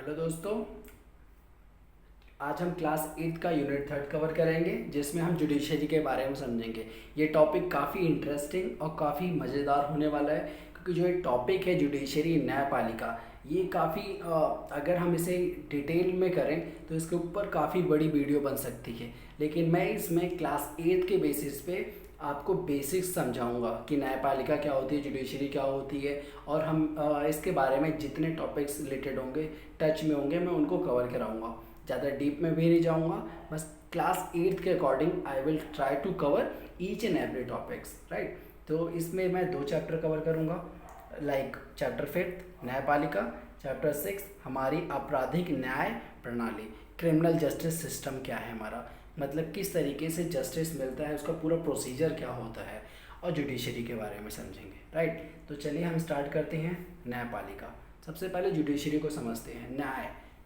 Hello दोस्तों। आज हम क्लास 8 का यूनिट 3 कवर करेंगे जिसमें हम जुडिशरी के बारे में समझेंगे। ये टॉपिक काफ़ी इंटरेस्टिंग और काफ़ी मज़ेदार होने वाला है क्योंकि जो ये टॉपिक है जुडिशरी न्यायपालिका, ये काफ़ी अगर हम इसे डिटेल में करें तो इसके ऊपर काफ़ी बड़ी वीडियो बन सकती है। लेकिन मैं इसमें क्लास 8 के बेसिस पे आपको बेसिक्स समझाऊंगा कि न्यायपालिका क्या होती है, जुडिशरी क्या होती है, और हम इसके बारे में जितने टॉपिक्स रिलेटेड होंगे, टच में होंगे, मैं उनको कवर कराऊंगा। ज़्यादा डीप में भी नहीं जाऊंगा, बस क्लास 8 के according I will try to cover each and every topics, right. तो इसमें मैं 2 चैप्टर कवर करूंगा, लाइक चैप्टर 5 न्यायपालिका, चैप्टर 6 हमारी आपराधिक न्याय प्रणाली, क्रिमिनल जस्टिस सिस्टम क्या है हमारा, मतलब किस तरीके से जस्टिस मिलता है, उसका पूरा प्रोसीजर क्या होता है, और जुडिशरी के बारे में समझेंगे, राइट। तो चलिए हम स्टार्ट करते हैं न्यायपालिका। सबसे पहले जुडिशरी को समझते हैं।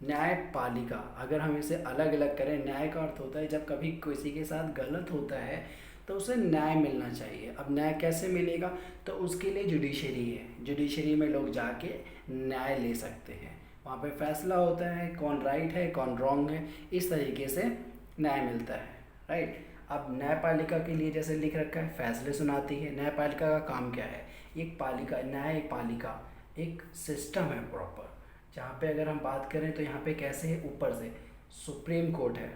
न्यायपालिका अगर हम इसे अलग अलग करें, न्याय का अर्थ होता है जब कभी किसी के साथ गलत होता है तो उसे न्याय मिलना चाहिए। अब न्याय कैसे मिलेगा, तो उसके लिए जुडिशरी है। जुडिशरी में लोग जाके न्याय ले सकते हैं, वहाँ पे फैसला होता है कौन राइट है कौन रॉन्ग है, इस तरीके से न्याय मिलता है, राइट। अब न्यायपालिका के लिए जैसे लिख रखा है फैसले सुनाती है। न्यायपालिका का काम क्या है, एक पालिका, न्यायपालिका एक सिस्टम है प्रॉपर, जहाँ पे अगर हम बात करें तो यहाँ पे कैसे है, ऊपर से सुप्रीम कोर्ट है,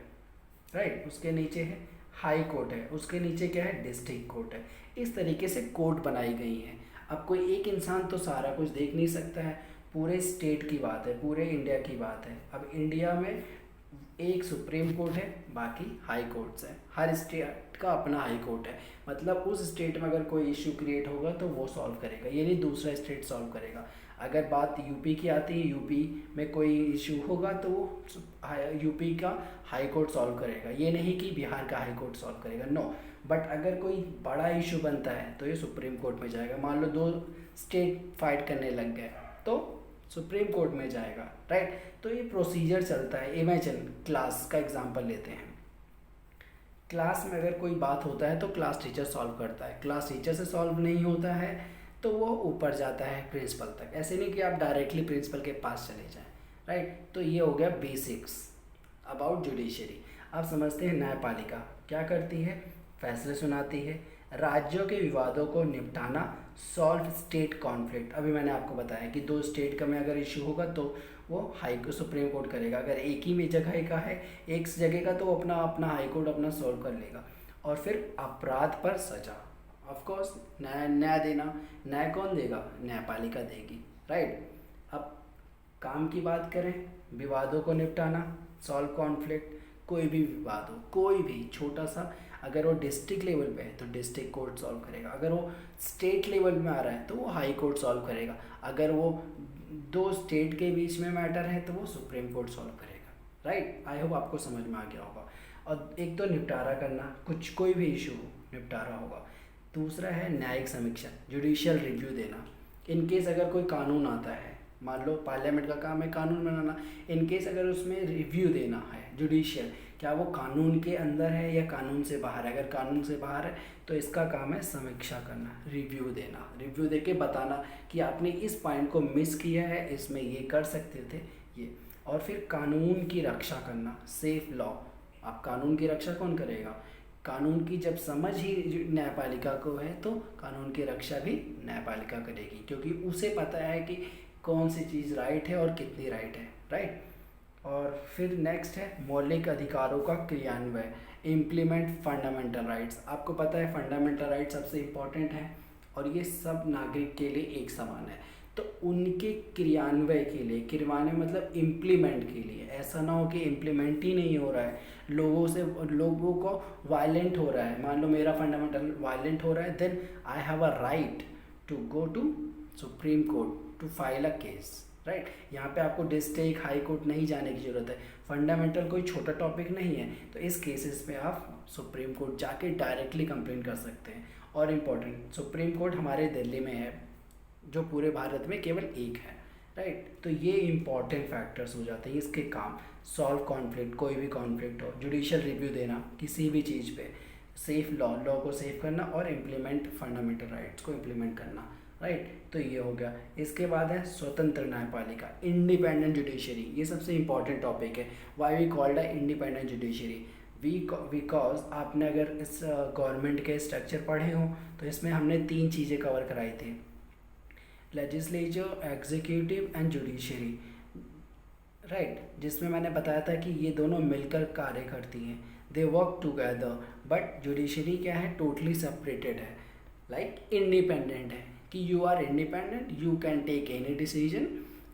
राइट, उसके नीचे है हाई कोर्ट है, उसके नीचे क्या है, डिस्ट्रिक्ट कोर्ट है। इस तरीके से कोर्ट बनाई गई हैं। अब कोई एक इंसान तो सारा कुछ देख नहीं सकता है, पूरे स्टेट की बात है, पूरे इंडिया की बात है। अब इंडिया में एक सुप्रीम कोर्ट है, बाकी हाई कोर्ट्स हैं। हर स्टेट का अपना हाई कोर्ट है, मतलब उस स्टेट में अगर कोई इशू क्रिएट होगा तो वो सॉल्व करेगा, ये नहीं दूसरा स्टेट सॉल्व करेगा। अगर बात यूपी की आती है, यूपी में कोई इशू होगा तो वो यूपी का हाई कोर्ट सॉल्व करेगा, ये नहीं कि बिहार का हाई कोर्ट सॉल्व करेगा, नो। बट अगर कोई बड़ा इशू बनता है तो ये सुप्रीम कोर्ट में जाएगा। मान लो 2 स्टेट फाइट करने लग गए तो सुप्रीम कोर्ट में जाएगा, राइट। तो ये प्रोसीजर चलता है। इमेजिन क्लास का एग्जांपल लेते हैं। क्लास में अगर कोई बात होता है तो क्लास टीचर सॉल्व करता है, क्लास टीचर से सॉल्व नहीं होता है तो वो ऊपर जाता है प्रिंसिपल तक। ऐसे नहीं कि आप डायरेक्टली प्रिंसिपल के पास चले जाएं, राइट। तो ये हो गया बेसिक्स अबाउट जुडिशरी। अब समझते हैं न्यायपालिका क्या करती है, फैसले सुनाती है, राज्यों के विवादों को निपटाना, सॉल्व स्टेट कॉन्फ्लिक्ट। अभी मैंने आपको बताया कि 2 स्टेट का में अगर इशू होगा तो वो सुप्रीम कोर्ट करेगा। अगर एक ही में जगह का है, एक जगह का, तो वो अपना अपना हाई कोर्ट अपना सॉल्व कर लेगा। और फिर अपराध पर सजा, ऑफ कोर्स न्याय देना, न्याय कौन देगा, न्यायपालिका देगी, राइट। अब काम की बात करें, विवादों को निपटाना, सॉल्व कॉन्फ्लिक्ट, कोई भी विवाद हो, कोई भी छोटा सा, अगर वो डिस्ट्रिक्ट लेवल पे है तो डिस्ट्रिक्ट कोर्ट सॉल्व करेगा, अगर वो स्टेट लेवल में आ रहा है तो वो हाई कोर्ट सॉल्व करेगा, अगर वो 2 स्टेट के बीच में मैटर है तो वो सुप्रीम कोर्ट सॉल्व करेगा, राइट। आई होप आपको समझ में आ गया होगा। और एक तो निपटारा करना, कुछ कोई भी इशू हो निपटारा होगा। दूसरा है न्यायिक समीक्षा, जुडिशियल रिव्यू देना। इन केस अगर कोई कानून आता है, मान लो पार्लियामेंट का काम है कानून बनाना, इन केस अगर उसमें रिव्यू देना है जुडिशियल, क्या वो कानून के अंदर है या कानून से बाहर है, अगर कानून से बाहर है तो इसका काम है समीक्षा करना, रिव्यू देना, रिव्यू देके बताना कि आपने इस पॉइंट को मिस किया है, इसमें ये कर सकते थे ये। और फिर कानून की रक्षा करना, सेफ लॉ। अब कानून की रक्षा कौन करेगा, कानून की जब समझ ही न्यायपालिका को है तो कानून की रक्षा भी न्यायपालिका करेगी, क्योंकि उसे पता है कि कौन सी चीज़ राइट है और कितनी राइट है, राइट। और फिर नेक्स्ट है मौलिक अधिकारों का क्रियान्वयन, इम्प्लीमेंट फंडामेंटल राइट्स। आपको पता है फंडामेंटल राइट्स सबसे इम्पॉर्टेंट है और ये सब नागरिक के लिए एक समान है, तो उनके क्रियान्वय के लिए, क्रियान्वय मतलब इम्प्लीमेंट के लिए, ऐसा ना हो कि इम्प्लीमेंट ही नहीं हो रहा है, लोगों को वायलेंट हो रहा है। मान लो मेरा फंडामेंटल वायलेंट हो रहा है, then I have a right to go to supreme court to file a case, right. यहाँ पे आपको डिस्ट्रिक्ट हाई कोर्ट नहीं जाने की ज़रूरत है, फंडामेंटल कोई छोटा टॉपिक नहीं है, तो इस केसेस में आप सुप्रीम कोर्ट जाके डायरेक्टली कंप्लेंट कर सकते हैं। और इम्पोर्टेंट, सुप्रीम कोर्ट हमारे दिल्ली में है, जो पूरे भारत में केवल एक है, राइट। तो ये इंपॉर्टेंट फैक्टर्स हो जाते हैं इसके काम, सॉल्व कॉन्फ्लिक्ट, कोई भी कॉन्फ्लिक्ट हो, जुडिशियल रिव्यू देना किसी भी चीज़ पे, सेफ लॉ को सेव करना, और इम्प्लीमेंट फंडामेंटल राइट्स को इम्प्लीमेंट करना, राइट। तो ये हो गया। इसके बाद है स्वतंत्र न्यायपालिका, इंडिपेंडेंट जुडिशरी। ये सबसे इंपॉर्टेंट टॉपिक है। वाई वी कॉल्ड है इंडिपेंडेंट जुडिशरी, बिकॉज आपने अगर इस गवर्नमेंट के स्ट्रक्चर पढ़े हो तो इसमें हमने 3 चीज़ें कवर कराई थी, legislature, executive and judiciary, right. जिसमें मैंने बताया था कि ये दोनों मिलकर कार्य करती हैं, they work together. But judiciary क्या है, टोटली सेपरेटेड है, लाइक इंडिपेंडेंट है, कि you are independent, you can take any decision,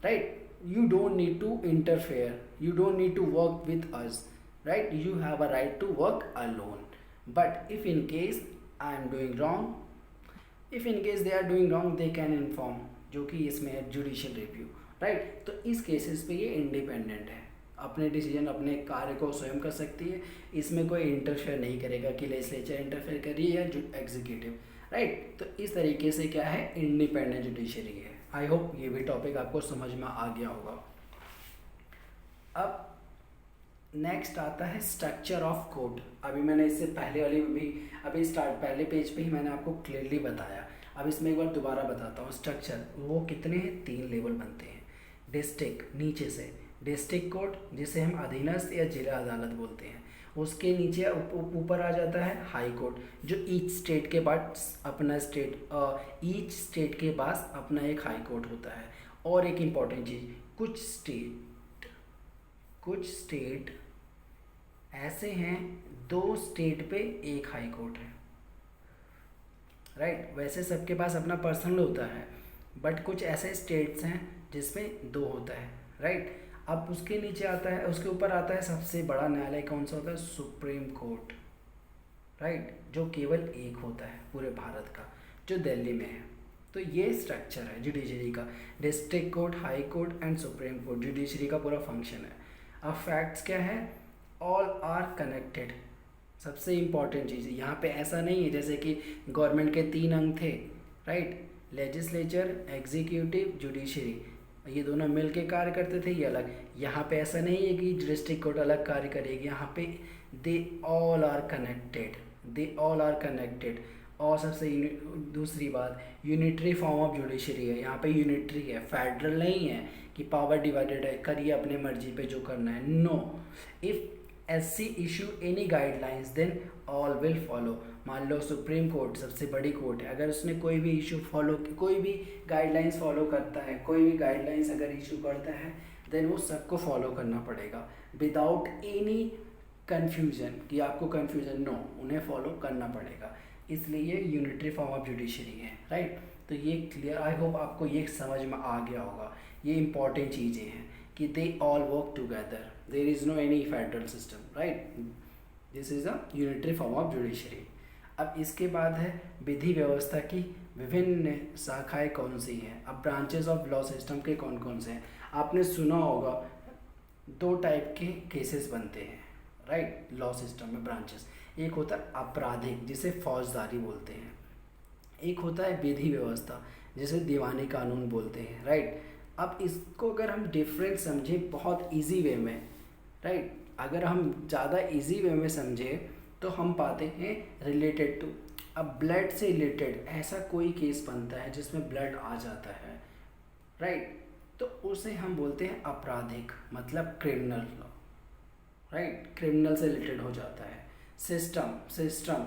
right. You don't need to interfere, you don't need to work with us, right? You have a right to work alone. But if in case I am doing wrong, if in case they are doing wrong, they can inform, जो कि इसमें है judicial review, right. तो इस cases पे ये independent है, अपने डिसीजन, अपने कार्य को स्वयं कर सकती है। इसमें कोई इंटरफेयर नहीं करेगा कि लेजिस्लेचर इंटरफेयर कर रही है या एग्जीक्यूटिव, राइट। तो इस तरीके से क्या है, इंडिपेंडेंट जुडिशरी है। आई होप ये भी टॉपिक आपको समझ में आ गया होगा। अब नेक्स्ट आता है स्ट्रक्चर ऑफ कोर्ट। अभी मैंने इससे पहले वाली भी, अभी पहले पेज पे ही मैंने आपको क्लियरली बताया। अब इसमें एक बार दोबारा बताता हूँ। स्ट्रक्चर वो कितने हैं, 3 लेवल बनते हैं। डिस्ट्रिक्ट, नीचे से डिस्ट्रिक्ट कोर्ट, जिसे हम अधीनस्थ या जिला अदालत बोलते हैं। उसके नीचे ऊपर आ जाता है हाई कोर्ट, जो ईच स्टेट के पास अपना ईच स्टेट के पास अपना एक हाई कोर्ट होता है। और एक इम्पॉर्टेंट चीज़, कुछ स्टेट ऐसे हैं 2 स्टेट पे एक हाई कोर्ट है, राइट। वैसे सबके पास अपना पर्सनल होता है, बट कुछ ऐसे स्टेट्स हैं जिसमें 2 होता है, राइट। अब उसके नीचे आता है, उसके ऊपर आता है सबसे बड़ा न्यायालय कौन सा होता है, सुप्रीम कोर्ट, राइट, जो केवल एक होता है पूरे भारत का, जो दिल्ली में है। तो ये स्ट्रक्चर है जुडिशरी का, district court, high court and supreme court, judiciary का पूरा फंक्शन है। अब फैक्ट्स क्या है, ऑल आर कनेक्टेड। सबसे इम्पॉर्टेंट चीज़ है यहाँ पे, ऐसा नहीं है जैसे कि गवर्नमेंट के 3 अंग थे, राइट, लेजिस्लेचर, एग्जीक्यूटिव, जुडिशरी, ये दोनों मिल के कार्य करते थे, ये अलग। यहाँ पे ऐसा नहीं है कि डिस्ट्रिक्ट कोर्ट अलग कार्य करेगी, यहाँ पे they all are connected, they all are connected. और सबसे दूसरी बात, यूनिटरी फॉर्म ऑफ जुडिशरी है, यहाँ पे यूनिटरी है, फेडरल नहीं है कि पावर डिवाइडेड है, करिए अपने मर्जी पे जो करना है। No, if SC issue any guidelines then all will follow. मान लो सुप्रीम कोर्ट सबसे बड़ी कोर्ट है, अगर उसने कोई भी इशू फॉलो, कोई भी गाइडलाइंस फॉलो करता है, कोई भी गाइडलाइंस अगर इशू करता है, देन वो सबको फॉलो करना पड़ेगा विदाउट एनी कन्फ्यूजन, कि आपको कन्फ्यूजन, नो, उन्हें फॉलो करना पड़ेगा। इसलिए यूनिटरी फॉर्म ऑफ जुडिशरी है, राइट। तो ये क्लियर, आई होप आपको ये समझ में आ गया होगा। ये इंपॉर्टेंट चीज़ें हैं कि they all work together, there is no any federal system, right. This is a unitary form of judiciary. अब इसके बाद है विधि व्यवस्था की विभिन्न शाखाएं कौन सी हैं। अब ब्रांचेस ऑफ लॉ सिस्टम के कौन कौन से हैं, आपने सुना होगा 2 टाइप के केसेस बनते हैं, राइट, लॉ सिस्टम में ब्रांचेस। एक होता है आपराधिक, जिसे फौजदारी बोलते हैं। एक होता है विधि व्यवस्था, जिसे दीवानी कानून बोलते हैं, राइट। अब इसको अगर हम डिफरेंस समझें बहुत इजी वे में, राइट, अगर हम ज़्यादा इजी वे में समझें तो हम पाते हैं रिलेटेड टू। अब ब्लड से रिलेटेड ऐसा कोई केस बनता है जिसमें ब्लड आ जाता है, राइट, तो उसे हम बोलते हैं आपराधिक, मतलब क्रिमिनल लॉ, राइट, क्रिमिनल से रिलेटेड हो जाता है। सिस्टम,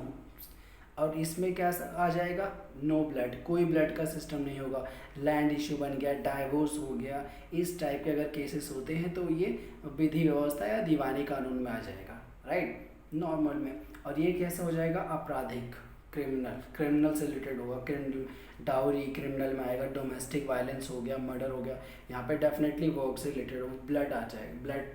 और इसमें क्या आ जाएगा, नो ब्लड, कोई ब्लड का सिस्टम नहीं होगा। लैंड इशू बन गया, डाइवोर्स हो गया, इस टाइप के अगर केसेस होते हैं तो ये विधि व्यवस्था या दीवानी कानून में आ जाएगा, राइट, नॉर्मल में। और ये कैसे हो जाएगा, आपराधिक, क्रिमिनल से रिलेटेड होगा। डाउरी क्रिमिनल में आएगा, डोमेस्टिक वायलेंस हो गया, मर्डर हो गया, यहाँ पे डेफिनेटली वर्क से रिलेटेड हो, ब्लड आ जाएगा। ब्लड,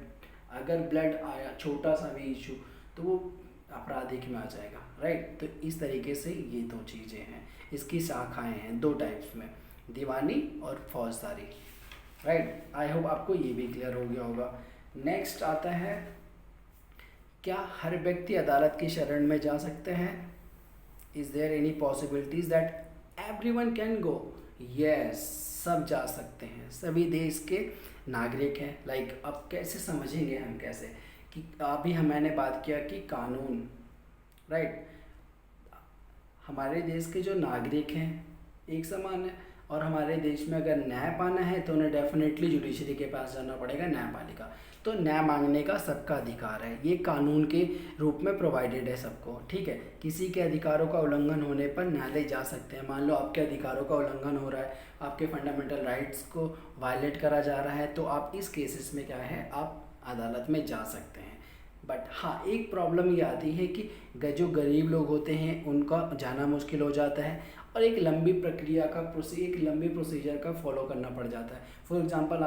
अगर ब्लड आया छोटा सा भी इशू तो वो आपराधिक में आ जाएगा, राइट। तो इस तरीके से ये 2 चीज़ें हैं, इसकी शाखाएं हैं 2 टाइप्स में, दीवानी और फौजदारी, राइट। आई होप आपको ये भी क्लियर हो गया होगा। नेक्स्ट आता है, क्या हर व्यक्ति अदालत की शरण में जा सकते हैं? Is there any possibilities that everyone can go? Yes, सब जा सकते हैं, सभी देश के नागरिक हैं। लाइक अब कैसे समझेंगे हम, कैसे कि अभी मैंने बात किया कि कानून, राइट, हमारे देश के जो नागरिक हैं एक समान है। और हमारे देश में अगर न्याय पाना है तो उन्हें डेफिनेटली जुडिशरी के पास जाना पड़ेगा, न्यायपालिका। तो न्याय मांगने का सबका अधिकार है, ये कानून के रूप में प्रोवाइडेड है सबको, ठीक है। किसी के अधिकारों का उल्लंघन होने पर न्यायालय जा सकते हैं। मान लो आपके अधिकारों का उल्लंघन हो रहा है, आपके फंडामेंटल राइट्स को वायलेट करा जा रहा है, तो आप इस केसेस में क्या है, आप अदालत में जा सकते हैं। बट हाँ, एक प्रॉब्लम ये आती है कि जो गरीब लोग होते हैं उनका जाना मुश्किल हो जाता है और एक लंबी प्रक्रिया का एक लंबी प्रोसीजर का फॉलो करना पड़ जाता है। फॉर एग्जांपल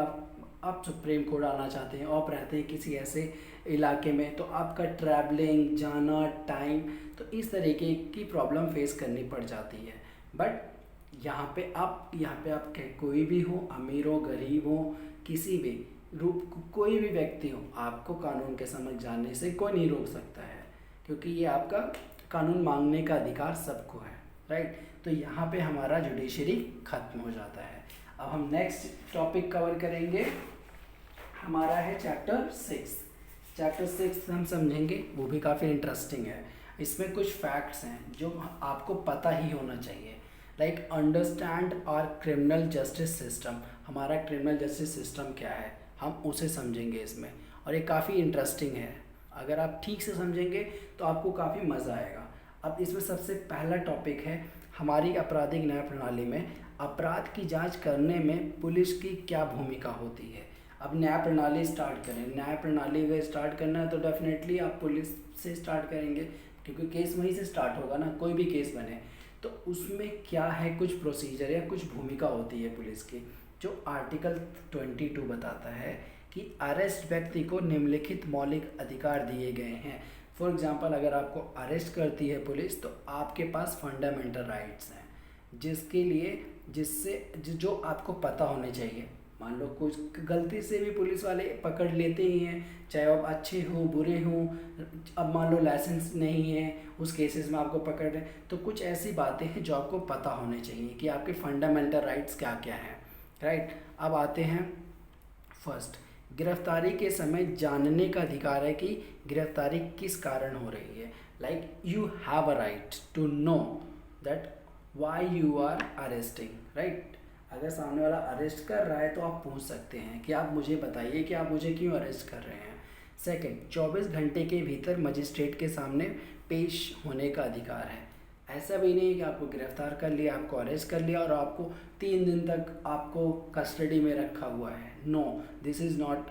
आप सुप्रीम कोर्ट आना चाहते हैं, आप रहते हैं किसी ऐसे इलाके में, तो आपका ट्रैवलिंग, जाना, टाइम, तो इस तरीके की प्रॉब्लम फेस करनी पड़ जाती है। बट यहाँ पे आप कोई भी हो, अमीर हो, गरीब हो, किसी भी रूप कोई भी व्यक्ति हो, आपको कानून के समझ जाने से कोई नहीं रोक सकता है, क्योंकि ये आपका कानून मांगने का अधिकार सबको है, राइट। तो यहाँ पे हमारा जुडिशरी खत्म हो जाता है। अब हम नेक्स्ट टॉपिक कवर करेंगे, हमारा है चैप्टर 6। चैप्टर 6 हम समझेंगे, वो भी काफ़ी इंटरेस्टिंग है। इसमें कुछ फैक्ट्स हैं जो आपको पता ही होना चाहिए, like understand our criminal justice system. हमारा क्रिमिनल जस्टिस सिस्टम क्या है, हम उसे समझेंगे इसमें, और ये काफ़ी इंटरेस्टिंग है। अगर आप ठीक से समझेंगे तो आपको काफ़ी मज़ा आएगा। अब इसमें सबसे पहला टॉपिक है हमारी आपराधिक न्याय प्रणाली में अपराध की जांच करने में पुलिस की क्या भूमिका होती है। अब न्याय प्रणाली स्टार्ट करें, न्याय प्रणाली अगर स्टार्ट करना है तो डेफिनेटली आप पुलिस से स्टार्ट करेंगे, क्योंकि केस वहीं से स्टार्ट होगा ना, कोई भी केस बने तो उसमें क्या है, कुछ प्रोसीजर या कुछ भूमिका होती है पुलिस की, जो आर्टिकल 22 बताता है कि अरेस्ट व्यक्ति को निम्नलिखित मौलिक अधिकार दिए गए हैं। फॉर एग्जांपल, अगर आपको अरेस्ट करती है पुलिस तो आपके पास फंडामेंटल राइट्स हैं, जो आपको पता होने चाहिए। मान लो कुछ गलती से भी पुलिस वाले पकड़ लेते ही हैं, चाहे आप अच्छे हों, बुरे हों। अब मान लो लाइसेंस नहीं है, उस केसेस में आपको पकड़ रहे, तो कुछ ऐसी बातें हैं जो आपको पता होने चाहिए कि आपके फंडामेंटल राइट्स क्या क्या हैं, राइट। अब आते हैं फर्स्ट, गिरफ्तारी के समय जानने का अधिकार है कि गिरफ्तारी किस कारण हो रही है। Like you have a right to know that why you are arresting, right. अगर सामने वाला अरेस्ट कर रहा है तो आप पूछ सकते हैं कि आप मुझे बताइए कि आप मुझे क्यों अरेस्ट कर रहे हैं। सेकंड, 24 घंटे के भीतर मजिस्ट्रेट के सामने पेश होने का अधिकार है। ऐसा भी नहीं कि आपको गिरफ्तार कर लिया, आपको अरेस्ट कर लिया और आपको 3 दिन तक आपको कस्टडी में रखा हुआ है। No, this is not,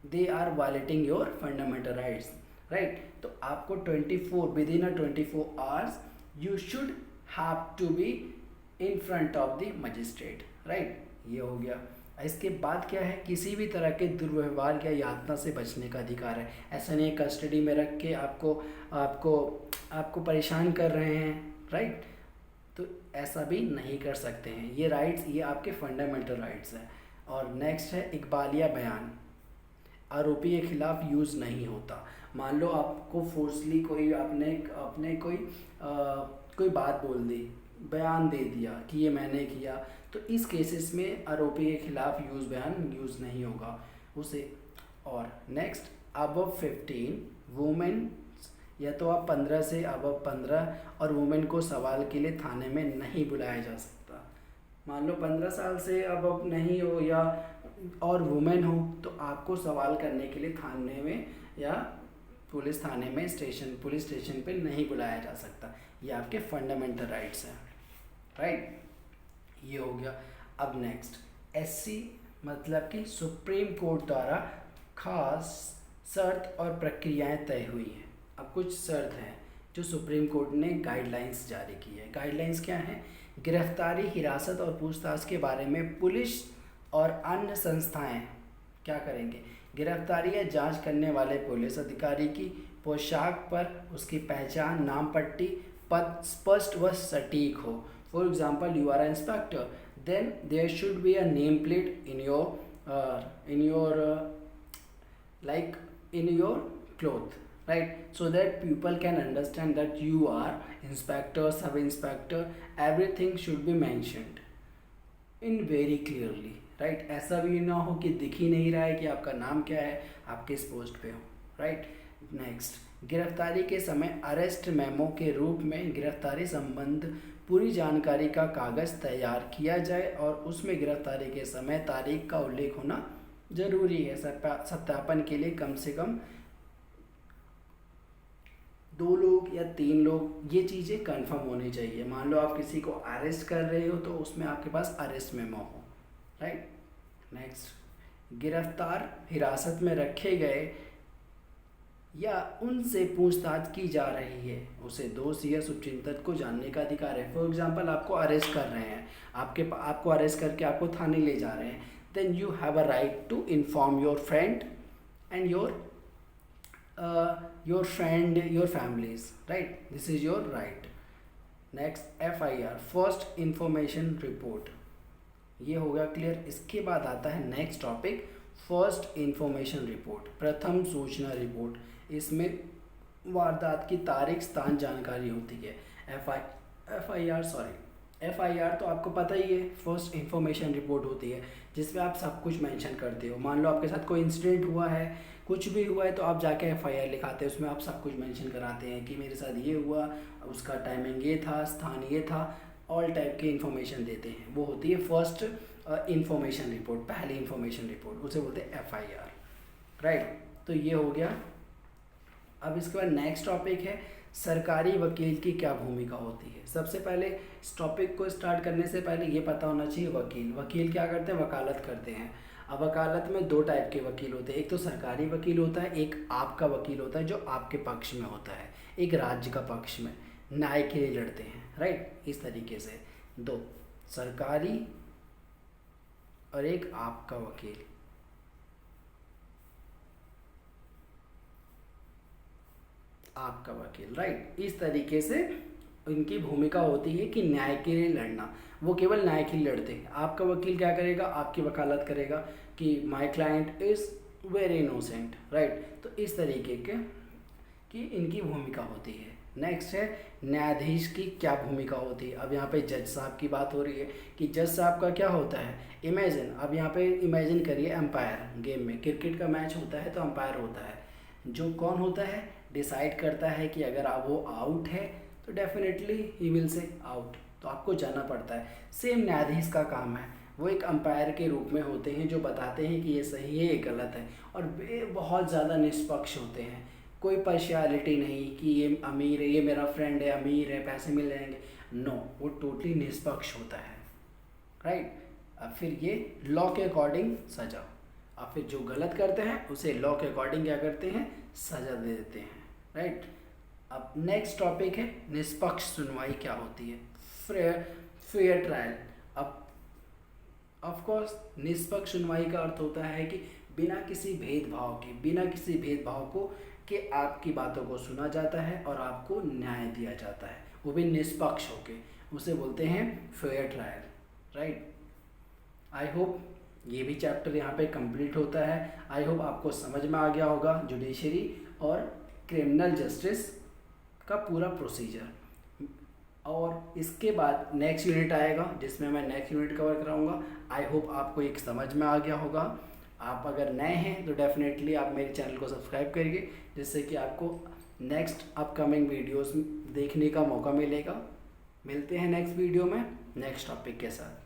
they are violating your fundamental rights, right. तो आपको 24 hours you should have to be in front of the magistrate, right. ये हो गया। इसके बाद क्या है, किसी भी तरह के दुर्व्यवहार या यातना से बचने का अधिकार है। ऐसा नहीं है कस्टडी में रख के आपको परेशान कर रहे हैं, राइट, तो ऐसा भी नहीं कर सकते हैं। ये राइट्स, ये आपके फंडामेंटल राइट्स हैं। और नेक्स्ट है इकबालिया बयान, आरोपी के खिलाफ यूज़ नहीं होता। मान लो आपको फोर्सली कोई आपने कोई बात बोल दी, बयान दे दिया कि ये मैंने किया, तो इस केसेस में आरोपी के खिलाफ बयान यूज़ नहीं होगा उसे। और नेक्स्ट, अबव 15 वुमेन, या तो आप 15 से अबव 15 और वुमेन को सवाल के लिए थाने में नहीं बुलाया जा सकता। मान लो 15 साल से अबव नहीं हो या और वुमेन हो तो आपको सवाल करने के लिए थाने में या पुलिस थाने में पुलिस स्टेशन पे नहीं बुलाया जा सकता। ये आपके फंडामेंटल राइट्स हैं, राइट। ये हो गया। अब नेक्स्ट, SC मतलब कि सुप्रीम कोर्ट द्वारा खास शर्त और प्रक्रियाएं तय हुई हैं। अब कुछ शर्त हैं जो सुप्रीम कोर्ट ने गाइडलाइंस जारी की है। गाइडलाइंस क्या है, गिरफ्तारी, हिरासत और पूछताछ के बारे में पुलिस और अन्य संस्थाएं क्या करेंगे, गिरफ्तारी या जांच करने वाले पुलिस अधिकारी की पोशाक पर उसकी पहचान, नाम पट्टी, पद स्पष्ट व सटीक हो। For example, you are an inspector, then there should be a name plate in your cloth, right, so that people can understand that you are inspector, sub inspector, everything should be mentioned in very clearly, right। ऐसा भी ना हो कि दिख ही नहीं रहा है कि आपका नाम क्या है, आप किस पोस्ट पे हो, राइट। नेक्स्ट, गिरफ्तारी के समय अरेस्ट मेमो के रूप में गिरफ्तारी संबंध पूरी जानकारी का कागज़ तैयार किया जाए और उसमें गिरफ्तारी के समय तारीख का उल्लेख होना जरूरी है। सत्यापन के लिए कम से कम 2 लोग या 3 लोग, ये चीज़ें कंफर्म होनी चाहिए। मान लो आप किसी को अरेस्ट कर रहे हो तो उसमें आपके पास अरेस्ट मेमो हो, राइट। नेक्स्ट, गिरफ्तार हिरासत में रखे गए या उनसे पूछताछ की जा रही है, उसे दोषी या शुभचिंतक को जानने का अधिकार है। फॉर एग्जाम्पल, आपको अरेस्ट कर रहे हैं, आपको अरेस्ट करके आपको थाने ले जा रहे हैं, then you have a right to inform your friend and your friend, your families, right? This is your right. Next, FIR, first information report, ये हो गया क्लियर। इसके बाद आता है next topic, first information report, प्रथम सूचना रिपोर्ट। इसमें वारदात की तारीख, स्थान जानकारी होती है। FIR तो आपको पता ही है, फर्स्ट इंफॉर्मेशन रिपोर्ट होती है जिसमें आप सब कुछ मेंशन करते हो। मान लो आपके साथ कोई इंसिडेंट हुआ है, कुछ भी हुआ है, तो आप जाके FIR लिखाते हैं, उसमें आप सब कुछ मेंशन कराते हैं कि मेरे साथ ये हुआ, उसका टाइमिंग ये था, स्थान ये था, ऑल टाइप की इन्फॉर्मेशन देते हैं। वो होती है फर्स्ट इंफॉर्मेशन रिपोर्ट, पहली इंफॉर्मेशन रिपोर्ट, उसे बोलते हैं FIR, राइट। तो ये हो गया। अब इसके बाद नेक्स्ट टॉपिक है सरकारी वकील की क्या भूमिका होती है। सबसे पहले इस टॉपिक को स्टार्ट करने से पहले ये पता होना चाहिए, वकील क्या करते हैं, वकालत करते हैं। अब वकालत में 2 टाइप के वकील होते हैं, एक तो सरकारी वकील होता है, एक आपका वकील होता है जो आपके पक्ष में होता है, एक राज्य का पक्ष में न्याय के लिए लड़ते हैं, राइट। इस तरीके से 2 सरकारी और एक आपका वकील। आपका वकील, राइट। इस तरीके से इनकी भूमिका होती है कि न्याय के लिए लड़ना, वो केवल न्याय के लिए लड़ते हैं। आपका वकील क्या करेगा, आपकी वकालत करेगा कि my client is very innocent, right. तो इस तरीके की इनकी भूमिका होती है। नेक्स्ट है न्यायाधीश की क्या भूमिका होती है। अब यहाँ पे जज साहब की बात हो रही है कि जज साहब का क्या होता है। इमेजिन, अब यहाँ पे इमेजिन करिए अंपायर, गेम में क्रिकेट का मैच होता है तो अंपायर होता है, जो कौन होता है, डिसाइड करता है कि अगर आप वो आउट है तो definitely he will say out, तो आपको जाना पड़ता है। सेम न्यायाधीश का काम है, वो एक अंपायर के रूप में होते हैं जो बताते हैं कि ये सही है, ये गलत है, और वे बहुत ज़्यादा निष्पक्ष होते हैं। कोई पार्शियलिटी नहीं कि ये अमीर है, ये मेरा फ्रेंड है, अमीर है, पैसे मिल जाएंगे, नो, वो टोटली निष्पक्ष होता है, राइट। अब फिर ये लॉ के अकॉर्डिंग सजा, अब फिर जो गलत करते हैं उसे लॉ के अकॉर्डिंग क्या करते हैं, सजा दे देते हैं, राइट। अब नेक्स्ट टॉपिक है निष्पक्ष सुनवाई क्या होती है, फेयर ट्रायल। अब ऑफ कोर्स निष्पक्ष सुनवाई का अर्थ होता है कि बिना किसी भेदभाव के आपकी बातों को सुना जाता है और आपको न्याय दिया जाता है, वो भी निष्पक्ष होके, उसे बोलते हैं fair trial, right. I hope ये भी चैप्टर यहाँ पे कंप्लीट होता है। आई होप आपको समझ में आ गया होगा जुडिशरी और क्रिमिनल जस्टिस का पूरा प्रोसीजर। और इसके बाद नेक्स्ट यूनिट आएगा जिसमें मैं नेक्स्ट यूनिट कवर कराऊंगा। आई होप आपको एक समझ में आ गया होगा। आप अगर नए हैं तो डेफिनेटली आप मेरे चैनल को सब्सक्राइब करिए, जिससे कि आपको नेक्स्ट अपकमिंग वीडियोस देखने का मौका मिलेगा। मिलते हैं नेक्स्ट वीडियो में नेक्स्ट टॉपिक के साथ।